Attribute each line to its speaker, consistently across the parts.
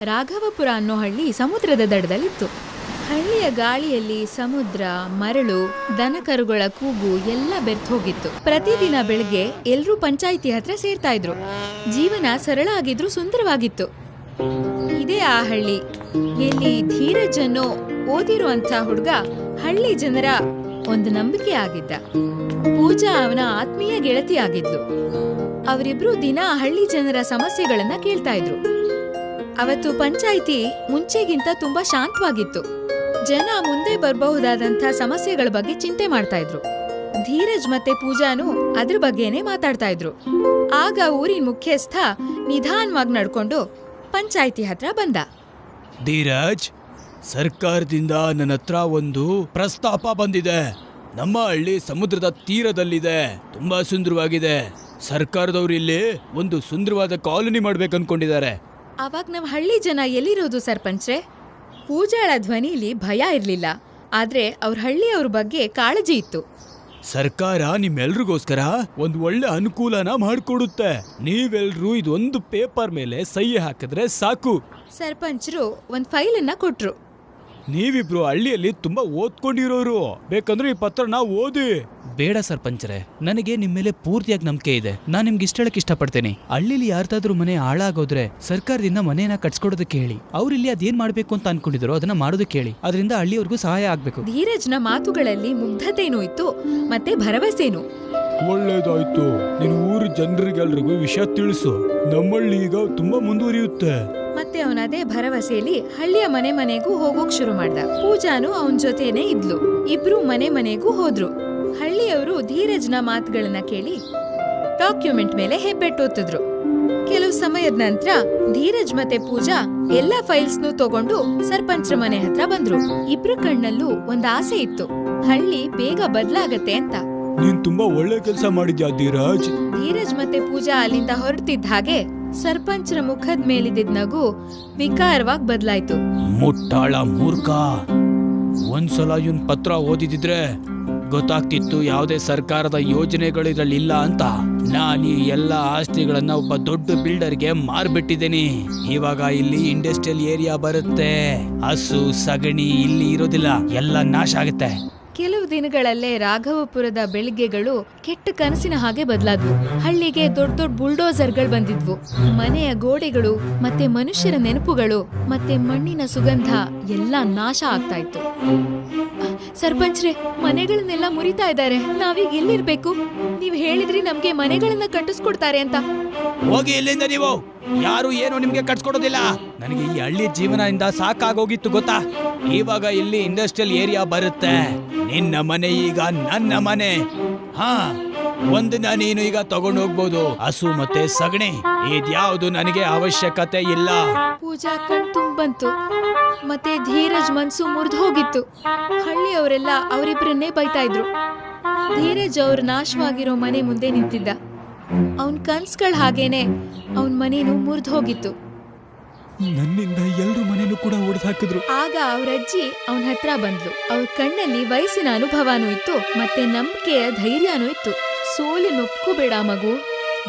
Speaker 1: ರಾಘವಪುರ ಅನ್ನೋ ಹಳ್ಳಿ ಸಮುದ್ರದ ದಡದಲ್ಲಿತ್ತು. ಹಳ್ಳಿಯ ಗಾಳಿಯಲ್ಲಿ ಸಮುದ್ರ, ಮರಳು, ದನಕರುಗಳ ಕೂಗು ಎಲ್ಲ ಬೆರ್ತೋಗಿತ್ತು. ಪ್ರತಿದಿನ ಬೆಳಗ್ಗೆ ಎಲ್ರೂ ಪಂಚಾಯಿತಿ ಹತ್ರ ಸೇರ್ತಾ ಇದ್ರು. ಜೀವನ ಸರಳ ಆಗಿದ್ರು ಸುಂದರವಾಗಿತ್ತು. ಇದೇ ಆ ಹಳ್ಳಿ ಎಲ್ಲಿ ಧೀರಜ್ ಅನ್ನೋ ಓದಿರುವಂತ ಹುಡುಗ ಹಳ್ಳಿ ಜನರ ಒಂದು ನಂಬಿಕೆ ಆಗಿದ್ದ. ಪೂಜಾ ಅವನ ಆತ್ಮೀಯ ಗೆಳತಿ ಆಗಿದ್ಲು. ಅವರಿಬ್ರು ದಿನ ಹಳ್ಳಿ ಜನರ ಸಮಸ್ಯೆಗಳನ್ನ ಕೇಳ್ತಾ ಇದ್ರು. ಅವತ್ತು ಪಂಚಾಯಿತಿ ಮುಂಚೆಗಿಂತ ತುಂಬಾ ಶಾಂತವಾಗಿತ್ತು. ಜನ ಮುಂದೆ ಬರಬಹುದಾದಂಥ ಸಮಸ್ಯೆಗಳ ಬಗ್ಗೆ ಚಿಂತೆ ಮಾಡ್ತಾ ಇದ್ರು. ಧೀರಜ್ ಮತ್ತೆ ಪೂಜಾನು ಅದ್ರ ಬಗ್ಗೆನೇ ಮಾತಾಡ್ತಾ ಇದ್ರು. ಆಗ ಊರಿನ ಮುಖ್ಯಸ್ಥ ನಿಧಾನವಾಗಿ ನಡ್ಕೊಂಡು ಪಂಚಾಯಿತಿ ಹತ್ರ ಬಂದ.
Speaker 2: ಧೀರಜ್, ಸರ್ಕಾರದಿಂದ ನನ್ನ ಹತ್ರ ಒಂದು ಪ್ರಸ್ತಾಪ ಬಂದಿದೆ. ನಮ್ಮ ಹಳ್ಳಿ ಸಮುದ್ರದ ತೀರದಲ್ಲಿದೆ, ತುಂಬಾ ಸುಂದರವಾಗಿದೆ. ಸರ್ಕಾರದವ್ರು ಇಲ್ಲಿ ಒಂದು ಸುಂದರವಾದ ಕಾಲೋನಿ ಮಾಡ್ಬೇಕನ್ಕೊಂಡಿದ್ದಾರೆ.
Speaker 1: ಅವಾಗ ನಮ್ ಹಳ್ಳಿ ಜನ ಎಲ್ಲಿರೋದು ಸರ್ಪಂಚ್ರೆ? ಪೂಜಾಳ ಧ್ವನಿಲಿ ಭಯ ಇರ್ಲಿಲ್ಲ, ಆದ್ರೆ ಅವ್ರ ಹಳ್ಳಿಯವ್ರ ಬಗ್ಗೆ ಕಾಳಜಿ ಇತ್ತು.
Speaker 2: ಸರ್ಕಾರ ನಿಮ್ಮೆಲ್ರಿಗೋಸ್ಕರ ಒಂದು ಒಳ್ಳೆ ಅನುಕೂಲನ ಮಾಡಿಕೊಡುತ್ತೆ. ನೀವೆಲ್ರೂ ಇದೊಂದು ಪೇಪರ್ ಮೇಲೆ ಸಹಿ ಹಾಕಿದ್ರೆ ಸಾಕು.
Speaker 1: ಸರ್ಪಂಚರು ಒಂದ್ ಫೈಲನ್ನ ಕೊಟ್ರು.
Speaker 2: ನೀವಿಬ್ರು ಹಳ್ಳಿಯಲ್ಲಿ ತುಂಬಾ ಓದ್ಕೊಂಡಿರೋರು, ಬೇಕಂದ್ರೆ ಈ ಪತ್ರನ ಓದಿ. ಬೇಡ ಸರ್ಪಂಚರೇ, ನನಗೆ ನಿಮ್ ಮೇಲೆ ಪೂರ್ತಿಯಾಗಿ ನಂಬಿಕೆ ಇದೆ. ನಾನ್ ನಿಮ್ಗೆ ಇಷ್ಟ ಹೇಳಕ್ ಇಷ್ಟಪಡ್ತೇನೆ. ಹಳ್ಳಿಲಿ ಯಾರ್ದಾದ್ರೂ ಮನೆ ಹಾಳಾಗೋದ್ರೆ ಸರ್ಕಾರದಿಂದ ಮನೇನ ಕಟ್ಸ್ಕೊಡೋದಕ್ಕೆ ಹೇಳಿ. ಅವ್ರಿಲ್ಲಿ ಅದೇನ್ ಮಾಡ್ಬೇಕು ಅಂತ ಅನ್ಕೊಂಡಿದ್ರು ಅದನ್ನ ಮಾಡೋದಕ್ಕೆ ಹೇಳಿ. ಅದರಿಂದ ಹಳ್ಳಿಯವ್ರಿಗೂ ಸಹಾಯ ಆಗ್ಬೇಕು.
Speaker 1: ಧೀರಜ್ನ ಮಾತುಗಳಲ್ಲಿ ಮುಗ್ಧತೆನೂ ಇತ್ತು, ಮತ್ತೆ ಭರವಸೆನೂ.
Speaker 2: ಒಳ್ಳೇದಾಯ್ತು. ನೀನು ಊರು ಜನರಿಗೆಲ್ರಿಗೂ ವಿಷಯ ತಿಳಿಸು. ನಮ್ಮಳ್ಳಿ ಈಗ ತುಂಬಾ ಮುಂದುವರಿಯುತ್ತೆ.
Speaker 1: ಮತ್ತೆ ಅವನದೇ ಭರವಸೆಯಲ್ಲಿ ಹಳ್ಳಿಯ ಮನೆ ಮನೆಗೂ ಹೋಗೋಕ್ ಶುರು ಮಾಡ್ದ. ಪೂಜಾನು ಅವನ್ ಜೊತೆನೆ ಇದ್ಲು. ಇಬ್ರು ಮನೆ ಮನೆಗೂ ಹೋದ್ರು. ಹಳ್ಳಿಯವರು ಧೀರಜ್ನ ಮಾತುಗಳನ್ನ ಕೇಳಿ ಡಾಕ್ಯುಮೆಂಟ್ ಮೇಲೆ ಹೆಬ್ಬೆಟ್ಟೋತಿದ್ರು. ಕೆಲವು ಸಮಯದ ನಂತರ ಧೀರಜ್ ಮತ್ತೆ ಪೂಜಾ ಎಲ್ಲಾ ಫೈಲ್ಸ್ನು ತಗೊಂಡು ಸರ್ಪಂಚ್ರ ಮನೆ ಹತ್ರ ಬಂದ್ರು. ಇಬ್ರ ಕಣ್ಣಲ್ಲೂ ಒಂದ್ ಆಸೆ ಇತ್ತು, ಹಳ್ಳಿ ಬೇಗ ಬದ್ಲಾಗತ್ತೆ ಅಂತ.
Speaker 2: ನೀನ್ ತುಂಬಾ ಒಳ್ಳೆ ಕೆಲಸ ಮಾಡಿದ್ಯಾ ಧೀರಜ್.
Speaker 1: ಧೀರಜ್ ಮತ್ತೆ ಪೂಜಾ ಅಲ್ಲಿಂದ ಹೊರಟಿದ್ದ ಹಾಗೆ ಸರ್ಪಂಚ್ರ ಮುಖದ ಮೇಲಿದ್ದ ನಗು ವಿಕಾರವಾಗಿ ಬದಲಾಯ್ತು.
Speaker 2: ಮುಟ್ಟಾಳ ಮೂರ್ಖ, ಒಂದ್ಸಲ ಇವನ್ ಪತ್ರ ಓದಿದಿದ್ರೆ ಗೊತ್ತಾಗ್ತಿತ್ತು ಯಾವುದೇ ಸರ್ಕಾರದ ಯೋಜನೆಗಳು ಇದ್ರಲ್ಲಿ ಇಲ್ಲ ಅಂತ. ನಾನು ಈ ಎಲ್ಲ ಆಸ್ತಿಗಳನ್ನ ಒಬ್ಬ ದೊಡ್ಡ ಬಿಲ್ಡರ್ಗೆ ಮಾರ್ಬಿಟ್ಟಿದ್ದೀನಿ. ಇವಾಗ ಇಲ್ಲಿ ಇಂಡಸ್ಟ್ರಿಯಲ್ ಏರಿಯಾ ಬರುತ್ತೆ. ಹಸು ಸಗಣಿ ಇಲ್ಲಿ ಇರೋದಿಲ್ಲ, ಎಲ್ಲ ನಾಶ ಆಗುತ್ತೆ.
Speaker 1: ಕೆಲವು ದಿನಗಳಲ್ಲೇ ರಾಘವಪುರದ ಬೆಳಿಗ್ಗೆಗಳು ಕೆಟ್ಟ ಕನಸಿನ ಹಾಗೆ ಬದಲಾದ್ವು. ಹಳ್ಳಿಗೆ ದೊಡ್ಡ ದೊಡ್ಡ ಬುಲ್ಡೋಸರ್ಗಳು ಬಂದಿದ್ವು. ಮನೆಯ ಗೋಡೆಗಳು ಮತ್ತೆ ಮನುಷ್ಯರ ನೆನಪುಗಳು ಮತ್ತೆ ಮಣ್ಣಿನ ಸುಗಂಧ ಎಲ್ಲ ನಾಶ ಆಗ್ತಾ ಇತ್ತು. ಸರ್ಪಂಚ್ರೆ, ಮನೆಗಳನ್ನೆಲ್ಲ ಮುರಿತಾ ಇದ್ದಾರೆ. ನಾವೀಗ ಎಲ್ಲಿರ್ಬೇಕು? ನೀವ್ ಹೇಳಿದ್ರಿ ನಮ್ಗೆ ಮನೆಗಳನ್ನ ಕಟ್ಟಿಸ್ಕೊಡ್ತಾರೆ ಅಂತ.
Speaker 2: ಹೋಗಿ ಇಲ್ಲಿಂದ ನೀವು. ಯಾರು ಏನು ನಿಮ್ಗೆ ಕಟ್ಸ್ಕೊಡೋದಿಲ್ಲ. ನನಗೆ ಈ ಹಳ್ಳಿ ಜೀವನದಿಂದ ಸಾಕಾಗೋಗಿತ್ತು ಗೊತ್ತಾ. ಇವಾಗ ಇಲ್ಲಿ ಇಂಡಸ್ಟ್ರಿಯಲ್ ಏರಿಯಾ ಬರುತ್ತೆ. ನಿನ್ನ ಮನೆ ಈಗ ನನ್ನ ಮನೆ. ಹಾ, ಒಂದಿನ ನೀನು ಈಗ ತಗೊಂಡು ಹೋಗ್ಬೋದು. ಹಸು ಮತ್ತೆ ಸಗಣಿ ಇದ್ಯಾವುದು ನನಗೆ ಅವಶ್ಯಕತೆ ಇಲ್ಲ.
Speaker 1: ಪೂಜಾ ಕಣ್ ತುಂಬಂತು, ಮತ್ತೆ ಧೀರಜ್ ಮನ್ಸು ಮುರಿದು ಹೋಗಿತ್ತು. ಹಳ್ಳಿಯವರೆಲ್ಲ ಅವರಿಬ್ಬರನ್ನೇ ಬೈತಾ ಇದ್ರು. ಧೀರಜ್ ಅವ್ರ ನಾಶವಾಗಿರೋ ಮನೆ ಮುಂದೆ ನಿಂತಿದ್ದ. ಅವನ್ ಕನ್ಸ್ಗಳ್ ಹಾಗೇನೆ ಅವನ್ ಮನೇನು ಮುರಿದು ಹೋಗಿತ್ತು.
Speaker 2: ನನ್ನಿಂದ ಎಲ್ರು ಮನೇನು ಕೂಡ ಒಡೆದು ಹಾಕಿದ್ರು.
Speaker 1: ಆಗ ಅವ್ರ ಅಜ್ಜಿ ಅವನ ಹತ್ರ ಬಂದ್ಲು. ಅವ್ರ ಕಣ್ಣಲ್ಲಿ ವಯಸ್ಸಿನ ಅನುಭವನೂ ಇತ್ತು, ಮತ್ತೆ ನಂಬಿಕೆಯ ಧೈರ್ಯನೂ ಇತ್ತು. ಸೋಲಿನ ಒಪ್ಕೋಬೇಡ ಮಗು.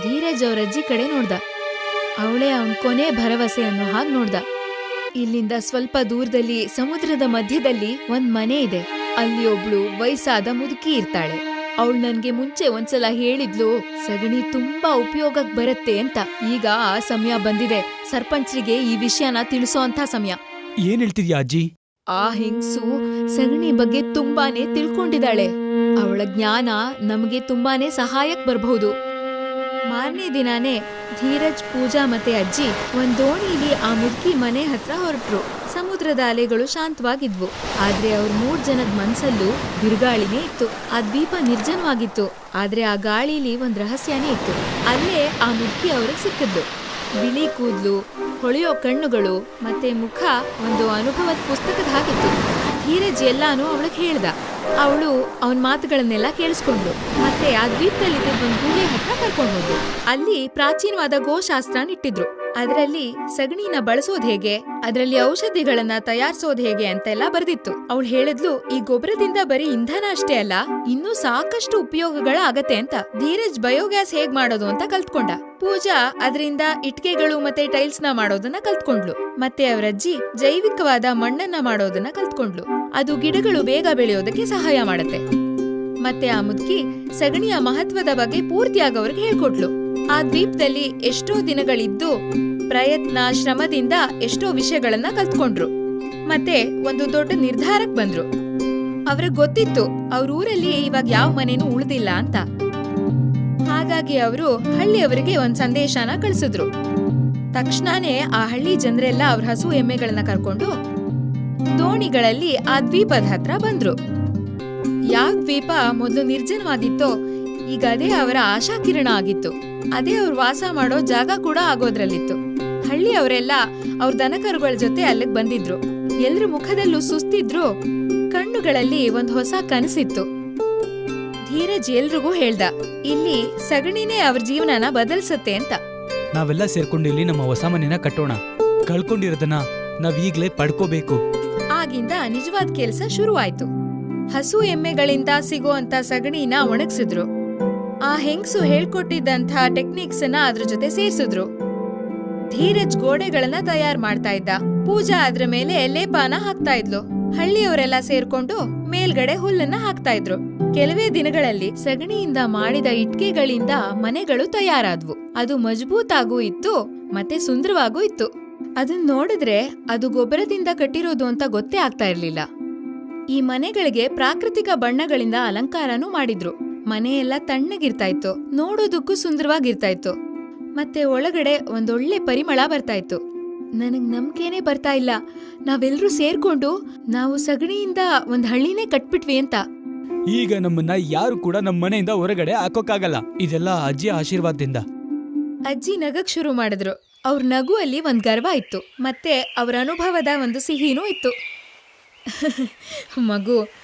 Speaker 1: ಧೀರಜ್ ಅವ್ರ ಅಜ್ಜಿ ಕಡೆ ನೋಡ್ದ. ಅವಳೇ ಅವನ್ ಕೊನೆ ಭರವಸೆ ಅನ್ನೋ ಹಾಗೆ ನೋಡ್ದ. ಇಲ್ಲಿಂದ ಸ್ವಲ್ಪ ದೂರದಲ್ಲಿ ಸಮುದ್ರದ ಮಧ್ಯದಲ್ಲಿ ಒಂದ್ ಮನೆ ಇದೆ. ಅಲ್ಲಿ ಒಬ್ಳು ವಯಸ್ಸಾದ ಮುದುಕಿ ಇರ್ತಾಳೆ. ಅವಳು ನನ್ಗೆ ಮುಂಚೆ ಒಂದ್ಸಲ ಹೇಳಿದ್ಲು, ಸಗಣಿ ತುಂಬಾ ಉಪಯೋಗಕ್ ಬರುತ್ತೆ ಅಂತ. ಈಗ ಆ ಸಮಯ ಬಂದಿದೆ. ಸರ್ಪಂಚ್ರಿಗೆ ಈ ವಿಷಯನ ತಿಳಿಸೋ ಅಂತ ಸಮಯ.
Speaker 2: ಏನ್ ಹೇಳ್ತಿದ್ಯಾ ಅಜ್ಜಿ?
Speaker 1: ಆ ಹೆಂಗ್ಸು ಸಗಣಿ ಬಗ್ಗೆ ತುಂಬಾನೇ ತಿಳ್ಕೊಂಡಿದ್ದಾಳೆ. ಅವಳ ಜ್ಞಾನ ನಮಗೆ ತುಂಬಾನೇ ಸಹಾಯಕ್ ಬರ್ಬಹುದು. ಮಾರನೇ ದಿನಾನೇ ಧೀರಜ್, ಪೂಜಾ ಮತ್ತೆ ಅಜ್ಜಿ ಒಂದ್ ದೋಣಿಲಿ ಆ ಮುದುಕಿ ಮನೆ ಹತ್ರ ಹೊರಟ್ರು. ಸಮುದ್ರದ ಅಲೆಗಳು ಶಾಂತವಾಗಿದ್ವು, ಆದ್ರೆ ಅವ್ರ 3 ಜನದ ಮನ್ಸಲ್ಲೂ ಬಿರುಗಾಳಿನೇ ಇತ್ತು. ಆ ದ್ವೀಪ ನಿರ್ಜನವಾಗಿತ್ತು, ಆದ್ರೆ ಆ ಗಾಳಿಲಿ ಒಂದ್ ರಹಸ್ಯನೇ ಇತ್ತು. ಅಲ್ಲೇ ಆ ಮುದುಕಿ ಅವ್ರಿಗೆ ಸಿಕ್ಕಿದ್ಲು. ಬಿಳಿ ಕೂದ್ಲು, ಹೊಳೆಯೋ ಕಣ್ಣುಗಳು ಮತ್ತೆ ಮುಖ ಒಂದು ಅನುಭವದ ಪುಸ್ತಕದ ಹಾಗಿತ್ತು. ಧೀರಜ್ ಎಲ್ಲಾನು ಅವಳಿಗೆ ಹೇಳ್ದ. ಅವಳು ಅವನ್ ಮಾತುಗಳನ್ನೆಲ್ಲ ಕೇಳಿಸ್ಕೊಂಡ್ಲು. ಮತ್ತೆ ಆ ದ್ವೀಪದಲ್ಲಿ ಒಂದ್ ಗೂಡೆ ಹತ್ರ ಕರ್ಕೊಂಡು ಹೋದ್ಲು. ಅಲ್ಲಿ ಪ್ರಾಚೀನವಾದ ಗೋಶಾಸ್ತ್ರ ಇಟ್ಟಿದ್ರು. ಅದರಲ್ಲಿ ಸಗಣಿನ ಬಳಸೋದ್ ಹೇಗೆ, ಅದರಲ್ಲಿ ಔಷಧಿಗಳನ್ನ ತಯಾರಿಸೋದ್ ಹೇಗೆ ಅಂತೆಲ್ಲ ಬರ್ದಿತ್ತು. ಅವಳು ಹೇಳಿದ್ಲು, ಈ ಗೊಬ್ಬರದಿಂದ ಬರೀ ಇಂಧನ ಅಷ್ಟೇ ಅಲ್ಲ, ಇನ್ನೂ ಸಾಕಷ್ಟು ಉಪಯೋಗಗಳ ಆಗತ್ತೆ ಅಂತ. ಧೀರಜ್ ಬಯೋಗ್ಯಾಸ್ ಹೇಗ್ ಮಾಡೋದು ಅಂತ ಕಲ್ತ್ಕೊಂಡ. ಪೂಜಾ ಅದರಿಂದ ಇಟ್ಕೆಗಳು ಮತ್ತೆ ಟೈಲ್ಸ್ ನ ಮಾಡೋದನ್ನ ಕಲ್ತ್ಕೊಂಡ್ಲು. ಮತ್ತೆ ಅವರಜ್ಜಿ ಜೈವಿಕವಾದ ಮಣ್ಣನ್ನ ಮಾಡೋದನ್ನ ಕಲ್ತ್ಕೊಂಡ್ಲು. ಅದು ಗಿಡಗಳು ಬೇಗ ಬೆಳೆಯೋದಕ್ಕೆ ಸಹಾಯ ಮಾಡತ್ತೆ. ಮತ್ತೆ ಆ ಮುದುಕಿ ಸಗಣಿಯ ಮಹತ್ವದ ಬಗ್ಗೆ ಪೂರ್ತಿಯಾಗಿ ಅವ್ರಿಗೆ ಹೇಳ್ಕೊಟ್ಲು. ಆ ದ್ವೀಪದಲ್ಲಿ ಎಷ್ಟೋ ದಿನಗಳಿದ್ದು ಪ್ರಯತ್ನ ಶ್ರಮದಿಂದ ಎಷ್ಟೋ ವಿಷಯಗಳನ್ನ ಕಲ್ತ್ಕೊಂಡ್ರು. ಮತ್ತೆ ಒಂದು ದೊಡ್ಡ ನಿರ್ಧಾರಕ್ ಬಂದ್ರು. ಅವ್ರಿಗೆ ಗೊತ್ತಿತ್ತು ಅವ್ರ ಊರಲ್ಲಿ ಇವಾಗ ಯಾವ ಮನೇನೂ ಉಳ್ದಿಲ್ಲ ಅಂತ. ಹಾಗಾಗಿ ಅವರು ಹಳ್ಳಿಯವರಿಗೆ ಒಂದ್ ಸಂದೇಶನ ಕಳಿಸಿದ್ರು. ತಕ್ಷಣನೇ ಆ ಹಳ್ಳಿ ಜನರೆಲ್ಲ ಅವ್ರ ಹಸು ಎಮ್ಮೆಗಳನ್ನ ಕರ್ಕೊಂಡು ದೋಣಿಗಳಲ್ಲಿ ಆ ದ್ವೀಪದ ಹತ್ರ ಬಂದ್ರು. ಯಾವ ದ್ವೀಪ ಮೊದಲು ನಿರ್ಜನವಾಗಿತ್ತೋ ಈಗ ಅದೇ ಅವರ ಆಶಾಕಿರಣ ಆಗಿತ್ತು. ಅದೇ ಅವ್ರ ವಾಸ ಮಾಡೋ ಜಾಗ ಕೂಡ ಆಗೋದ್ರಲ್ಲಿತ್ತು. ಹಳ್ಳಿಯವರೆಲ್ಲ ಅವ್ರ ದನಕರುಗಳ ಜೊತೆ ಅಲ್ಲಿಗೆ ಬಂದಿದ್ರು. ಎಲ್ರ ಮುಖದಲ್ಲೂ ಸುಸ್ತಿದ್ರು, ಕಣ್ಣುಗಳಲ್ಲಿ ಒಂದ್ ಹೊಸ ಕನಸಿತ್ತು. ಧೀರಜ್ ಎಲ್ರಿಗೂ ಹೇಳ್ದ, ಇಲ್ಲಿ ಸಗಣಿನೇ ಅವ್ರ ಜೀವನನ ಬದಲ್ಸತ್ತೆ ಅಂತ.
Speaker 2: ನಾವೆಲ್ಲ ಸೇರ್ಕೊಂಡು ಇಲ್ಲಿ ನಮ್ಮ ಹೊಸ ಮನೆನ ಕಟ್ಟೋಣ. ಕಳ್ಕೊಂಡಿರೋದನ್ನ ನಾವ್ ಈಗ್ಲೇ ಪಡ್ಕೋಬೇಕು.
Speaker 1: ಆಗಿಂದ ನಿಜವಾದ ಕೆಲ್ಸ ಶುರುವಾಯ್ತು. ಹಸು ಎಮ್ಮೆಗಳಿಂದ ಸಿಗೋಂತ ಸಗಣಿನ ಒಣಗ್ಸಿದ್ರು. ಆ ಹೆಂಗ್ಸು ಹೇಳ್ಕೊಟ್ಟಿದ್ದಂಥ ಟೆಕ್ನಿಕ್ಸ್ ಅನ್ನ ಅದ್ರ ಜೊತೆ ಸೇರ್ಸಿದ್ರು. ಧೀರಜ್ ಗೋಡೆಗಳನ್ನ ತಯಾರ್ ಮಾಡ್ತಾ ಇದ್ದ. ಪೂಜಾ ಅದ್ರ ಮೇಲೆ ಲೇಪಾನ ಹಾಕ್ತಾ ಇದ್ಲು. ಹಳ್ಳಿಯವರೆಲ್ಲ ಸೇರ್ಕೊಂಡು ಮೇಲ್ಗಡೆ ಹುಲ್ಲನ್ನ ಹಾಕ್ತಾ ಇದ್ರು. ಕೆಲವೇ ದಿನಗಳಲ್ಲಿ ಸಗಣಿಯಿಂದ ಮಾಡಿದ ಇಟ್ಕೆಗಳಿಂದ ಮನೆಗಳು ತಯಾರಾದ್ವು. ಅದು ಮಜಬೂತಾಗೂ ಇತ್ತು ಮತ್ತೆ ಸುಂದರವಾಗೂ ಇತ್ತು. ಅದನ್ನ ನೋಡಿದ್ರೆ ಅದು ಗೊಬ್ಬರದಿಂದ ಕಟ್ಟಿರೋದು ಅಂತ ಗೊತ್ತೇ ಆಗ್ತಾ ಇರ್ಲಿಲ್ಲ. ಈ ಮನೆಗಳಿಗೆ ಪ್ರಾಕೃತಿಕ ಬಣ್ಣಗಳಿಂದ ಅಲಂಕಾರನೂ ಮಾಡಿದ್ರು. ಮನೆಯೆಲ್ಲ ತಣ್ಣಗಿರ್ತಾ ಇತ್ತು, ನೋಡೋದಕ್ಕೂ ಸುಂದರವಾಗಿರ್ತಾ ಇತ್ತು. ಮತ್ತೆ ಒಳಗಡೆ ಒಂದೊಳ್ಳೆ ಪರಿಮಳ ಬರ್ತಾ ಇತ್ತು. ನನಗ್ ನಂಬಿಕೆನೇ ಬರ್ತಾ ಇಲ್ಲ, ನಾವೆಲ್ಲರೂ ಸೇರ್ಕೊಂಡು ನಾವು ಸಗಣಿಯಿಂದ ಒಂದ್ ಹಳ್ಳಿನೇ ಕಟ್ಬಿಟ್ವಿ ಅಂತ.
Speaker 2: ಈಗ ನಮ್ಮನ್ನ ಯಾರು ಕೂಡ ನಮ್ಮ ಮನೆಯಿಂದ ಹೊರಗಡೆ ಹಾಕೋಕ್ಕಾಗಲ್ಲ. ಇದೆಲ್ಲ ಅಜ್ಜಿ ಆಶೀರ್ವಾದದಿಂದ.
Speaker 1: ಅಜ್ಜಿ ನಗಕ್ ಶುರು ಮಾಡಿದ್ರು. ಅವ್ರ ನಗುವಲ್ಲಿ ಒಂದ್ ಗರ್ವ ಇತ್ತು, ಮತ್ತೆ ಅವ್ರ ಅನುಭವದ ಒಂದು ಸಿಹಿನೂ ಇತ್ತು. ಮಗು,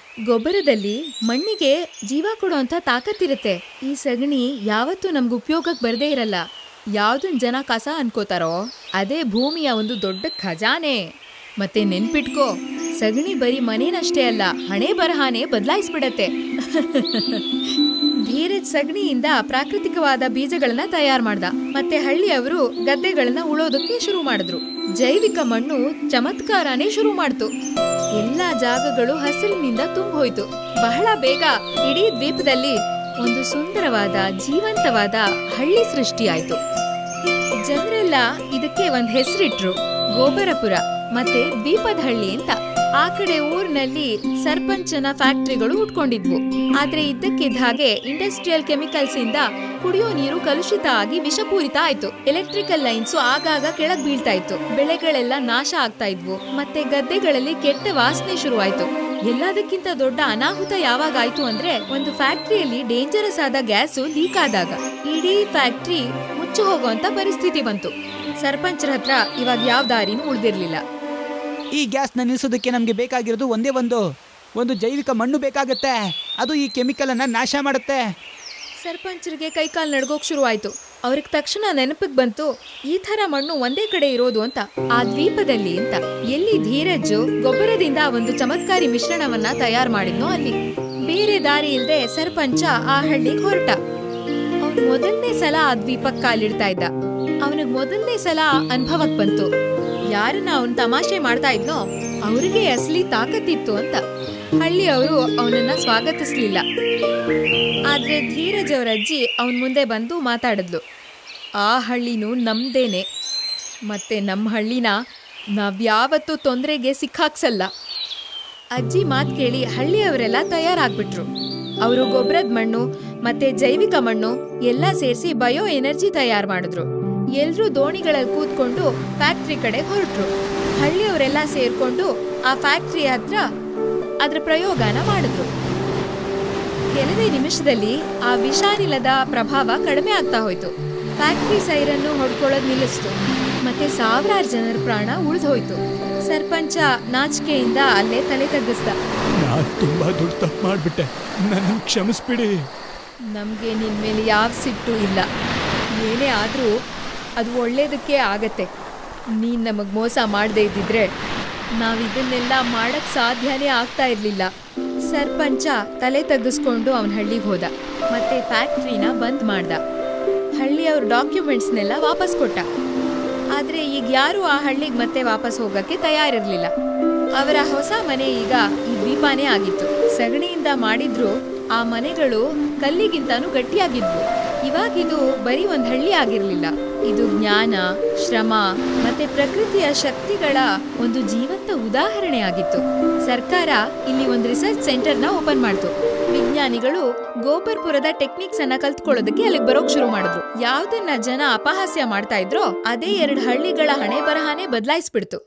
Speaker 1: ಗೊಬ್ಬರದಲ್ಲಿ ಮಣ್ಣಿಗೆ ಜೀವ ಕೊಡೋಂಥ ತಾಕತ್ತಿರುತ್ತೆ. ಈ ಸಗಣಿ ಯಾವತ್ತೂ ನಮ್ಗೆ ಉಪಯೋಗಕ್ಕೆ ಬರದೇ ಇರಲ್ಲ. ಯಾವ್ದನ್ ಜನ ಕಸ ಅನ್ಕೋತಾರೋ ಅದೇ ಭೂಮಿಯ ಒಂದು ದೊಡ್ಡ ಖಜಾನೆ. ಮತ್ತೆ ನೆನ್ಪಿಟ್ಕೋ, ಸಗಣಿ ಬರೀ ಮನೇನಷ್ಟೇ ಅಲ್ಲ, ಹಣೆ ಬರಹಾನೆ ಬದಲಾಯಿಸ್ಬಿಡತ್ತೆ. ಧೀರಜ್ ಸಗಣಿಯಿಂದ ಪ್ರಾಕೃತಿಕವಾದ ಬೀಜಗಳನ್ನ ತಯಾರು ಮಾಡ್ದ. ಮತ್ತೆ ಹಳ್ಳಿಯವರು ಗದ್ದೆಗಳನ್ನ ಉಳೋದಕ್ಕೆ ಶುರು ಮಾಡಿದ್ರು. ಜೈವಿಕ ಮಣ್ಣು ಚಮತ್ಕಾರನೇ ಶುರು ಮಾಡ್ತು. ಎಲ್ಲಾ ಜಾಗಗಳು ಹಸಿರಿನಿಂದ ತುಂಬೋಯ್ತು. ಬಹಳ ಬೇಗ ಇಡೀ ದ್ವೀಪದಲ್ಲಿ ಒಂದು ಸುಂದರವಾದ ಜೀವಂತವಾದ ಹಳ್ಳಿ ಸೃಷ್ಟಿಯಾಯ್ತು. ಜನರೆಲ್ಲ ಇದಕ್ಕೆ ಒಂದ್ ಹೆಸರಿಟ್ರು, ಗೋಬರಪುರ ಮತ್ತೆ ದ್ವೀಪದ ಹಳ್ಳಿ ಅಂತ. ಆ ಕಡೆ ಊರಿನಲ್ಲಿ ಸರ್ಪಂಚನ ಫ್ಯಾಕ್ಟರಿಗಳು ಹುಟ್ಕೊಂಡಿದ್ವು. ಆದ್ರೆ ಇದ್ದಕ್ಕಿದ್ದ ಹಾಗೆ ಇಂಡಸ್ಟ್ರಿಯಲ್ ಕೆಮಿಕಲ್ಸ್ ಇಂದ ಕುಡಿಯೋ ನೀರು ಕಲುಷಿತ ಆಗಿ ವಿಷಪೂರಿತ ಆಯ್ತು. ಎಲೆಕ್ಟ್ರಿಕಲ್ ಲೈನ್ಸ್ ಆಗಾಗ ಕೆಳಗ್ ಬೀಳ್ತಾ ಇತ್ತು. ಬೆಳೆಗಳೆಲ್ಲ ನಾಶ ಆಗ್ತಾ ಇದ್ವು. ಮತ್ತೆ ಗದ್ದೆಗಳಲ್ಲಿ ಕೆಟ್ಟ ವಾಸನೆ ಶುರುವಾಯ್ತು. ಎಲ್ಲದಕ್ಕಿಂತ ದೊಡ್ಡ ಅನಾಹುತ ಯಾವಾಗ ಆಯ್ತು ಅಂದ್ರೆ, ಒಂದು ಫ್ಯಾಕ್ಟರಿಯಲ್ಲಿ ಡೇಂಜರಸ್ ಆದ ಗ್ಯಾಸು ಲೀಕ್ ಆದಾಗ ಇಡೀ ಫ್ಯಾಕ್ಟರಿ ಮುಚ್ಚಿ ಹೋಗುವಂತ ಪರಿಸ್ಥಿತಿ ಬಂತು. ಸರ್ಪಂಚರ ಹತ್ರ ಇವಾಗ ಯಾವ ದಾರಿನೂ ಉಳಿದಿರ್ಲಿಲ್ಲ.
Speaker 2: ಈ ಗ್ಯಾಸ್ನ ನಿಲ್ಲಿಸೋದಕ್ಕೆ ನಮ್ಗೆ ಬೇಕಾಗಿರೋದು ಒಂದೇ ಒಂದು ಜೈವಿಕ ಮಣ್ಣು ಬೇಕಾಗತ್ತೆ. ಅದು ಈ ಕೆಮಿಕಲ್ ಅನ್ನ ನಾಶ ಮಾಡುತ್ತೆ.
Speaker 1: ಸರ್ಪಂಚರಿಗೆ ಕೈಕಾಲು ನಡ್ಗೋಕ್ ಶುರುವಾಯ್ತು. ಅವ್ರಿಗೆ ತಕ್ಷಣ ನೆನಪಿಗೆ ಬಂತು, ಈ ತರ ಮಣ್ಣು ಒಂದೇ ಕಡೆ ಇರೋದು ಅಂತ, ಆ ದ್ವೀಪದಲ್ಲಿ ಅಂತ. ಎಲ್ಲಿ ಧೀರಜ್ ಗೊಬ್ಬರದಿಂದ ಒಂದು ಚಮತ್ಕಾರಿ ಮಿಶ್ರಣವನ್ನ ತಯಾರು ಮಾಡಿದ್ನೋ ಅಲ್ಲಿ. ಬೇರೆ ದಾರಿ ಇಲ್ದೆ ಸರ್ಪಂಚ ಆ ಹಳ್ಳಿಗೆ ಹೊರಟ. ಅವನ್ ಮೊದಲನೇ ಸಲ ಆ ದ್ವೀಪಕ್ಕೆ ಕಾಲಿಡ್ತಾ ಇದ್ದ. ಅವನಿಗೆ ಮೊದಲನೇ ಸಲ ಅನುಭವಕ್ ಬಂತು, ಯಾರನ್ನ ಅವನ್ ತಮಾಷೆ ಮಾಡ್ತಾ ಇದ್ನೋ ಅವ್ರಿಗೆ ಅಸಲಿ ತಾಕತ್ತಿತ್ತು ಅಂತ. ಹಳ್ಳಿಯವರು ಅವನನ್ನ ಸ್ವಾಗತಿಸ್ಲಿಲ್ಲ. ಆದ್ರೆ ಧೀರಜ್ ಅವರ ಅಜ್ಜಿ ಅವನ್ ಮುಂದೆ ಬಂದು ಮಾತಾಡಿದ್ಲು. ಆ ಹಳ್ಳಿನೂ ನಮ್ದೇನೆ, ಮತ್ತೆ ನಮ್ಮ ಹಳ್ಳಿನ ನಾವ್ಯಾವತ್ತೂ ತೊಂದರೆಗೆ ಸಿಕ್ಕಾಕ್ಸಲ್ಲ. ಅಜ್ಜಿ ಮಾತು ಕೇಳಿ ಹಳ್ಳಿಯವರೆಲ್ಲ ತಯಾರಾಗ್ಬಿಟ್ರು. ಅವರು ಗೊಬ್ಬರದ ಮಣ್ಣು ಮತ್ತೆ ಜೈವಿಕ ಮಣ್ಣು ಎಲ್ಲ ಸೇರಿಸಿ ಬಯೋ ಎನರ್ಜಿ ತಯಾರು ಮಾಡಿದ್ರು. ಎಲ್ರೂ ದೋಣಿಗಳಲ್ಲಿ ಕೂತ್ಕೊಂಡು ಫ್ಯಾಕ್ಟ್ರಿ ಕಡೆ ಹೊರಟ್ರು. ಹಳ್ಳಿಯವರೆಲ್ಲ ಸೇರ್ಕೊಂಡು ಆ ಫ್ಯಾಕ್ಟ್ರಿ ಹತ್ರ ಅದ್ರ ಪ್ರಯೋಗನ ಮಾಡಿದ್ರು. ಕೆಲವೇ ನಿಮಿಷದಲ್ಲಿ ಆ ವಿಷಾನಿಲದ ಪ್ರಭಾವ ಕಡಿಮೆ ಆಗ್ತಾ ಹೋಯ್ತು. ಫ್ಯಾಕ್ಟ್ರಿ ಸೈರನ್ನು ಹೊಡ್ಕೊಳ್ಳೋದು ನಿಲ್ಲಿಸ್ತು. ಮತ್ತೆ ಸಾವಿರಾರು ಜನರ ಪ್ರಾಣ ಉಳಿದೋಯ್ತು. ಸರ್ಪಂಚ ನಾಚಿಕೆಯಿಂದ ಅಲ್ಲೇ ತಲೆ ತಗ್ಗಿಸ್ದ.
Speaker 2: ನಾನು ತುಂಬಾ ದೊಡ್ಡ ತಪ್ಪು ಮಾಡ್ಬಿಟ್ಟೆ, ನನ್ನ ಕ್ಷಮಿಸ್ಬಿಡಿ.
Speaker 1: ನಮ್ಗೆ ನಿನ್ ಮೇಲೆ ಯಾವ ಸಿಟ್ಟು ಇಲ್ಲ. ಏನೇ ಆದ್ರೂ ಅದು ಒಳ್ಳೇದಕ್ಕೆ ಆಗತ್ತೆ. ನೀನ್ ನಮಗ್ ಮೋಸ ಮಾಡದೇ ಇದ್ದಿದ್ರೆ ನಾವಿದನ್ನೆಲ್ಲ ಮಾಡಕ್ ಸಾಧ್ಯನೇ ಆಗ್ತಾ ಇರ್ಲಿಲ್ಲ. ಸರ್ಪಂಚ ತಲೆ ತಗ್ಗಿಸ್ಕೊಂಡು ಅವನ ಹಳ್ಳಿಗೆ ಹೋದ ಮತ್ತೆ ಫ್ಯಾಕ್ಟ್ರಿನ ಬಂದ್ ಮಾಡ್ದ. ಹಳ್ಳಿಯವ್ರ ಡಾಕ್ಯುಮೆಂಟ್ಸ್ನೆಲ್ಲ ವಾಪಸ್ ಕೊಟ್ಟ. ಆದ್ರೆ ಈಗ ಯಾರು ಆ ಹಳ್ಳಿಗೆ ಮತ್ತೆ ವಾಪಸ್ ಹೋಗಕ್ಕೆ ತಯಾರಿರ್ಲಿಲ್ಲ. ಅವರ ಹೊಸ ಮನೆ ಈಗ ಈ ದ್ವೀಪನೇ ಆಗಿತ್ತು. ಸಗಣಿಯಿಂದ ಮಾಡಿದ್ರು ಆ ಮನೆಗಳು ಕಲ್ಲಿಗಿಂತಾನು ಗಟ್ಟಿಯಾಗಿದ್ವು. ಇವಾಗಿದು ಬರೀ ಒಂದ್ ಹಳ್ಳಿ ಆಗಿರ್ಲಿಲ್ಲ, ಇದು ಜ್ಞಾನ, ಶ್ರಮ ಮತ್ತೆ ಪ್ರಕೃತಿಯ ಶಕ್ತಿಗಳ ಒಂದು ಜೀವಂತ ಉದಾಹರಣೆ ಆಗಿತ್ತು. ಸರ್ಕಾರ ಇಲ್ಲಿ ಒಂದು ರಿಸರ್ಚ್ ಸೆಂಟರ್ನ ಓಪನ್ ಮಾಡ್ತು. ವಿಜ್ಞಾನಿಗಳು ಗೋಪರ್ಪುರದ ಟೆಕ್ನಿಕ್ಸ್ ಅನ್ನ ಕಲ್ತ್ಕೊಳ್ಳೋದಕ್ಕೆ ಅಲ್ಲಿಗೆ ಬರೋಕ್ ಶುರು ಮಾಡಿದ್ರು. ಯಾವ್ದನ್ನ ಜನ ಅಪಹಾಸ್ಯ ಮಾಡ್ತಾ ಇದ್ರೋ ಅದೇ 2 ಹಳ್ಳಿಗಳ ಹಣೆ ಬರಹಾನೇ ಬದಲಾಯಿಸ್ಬಿಡ್ತು.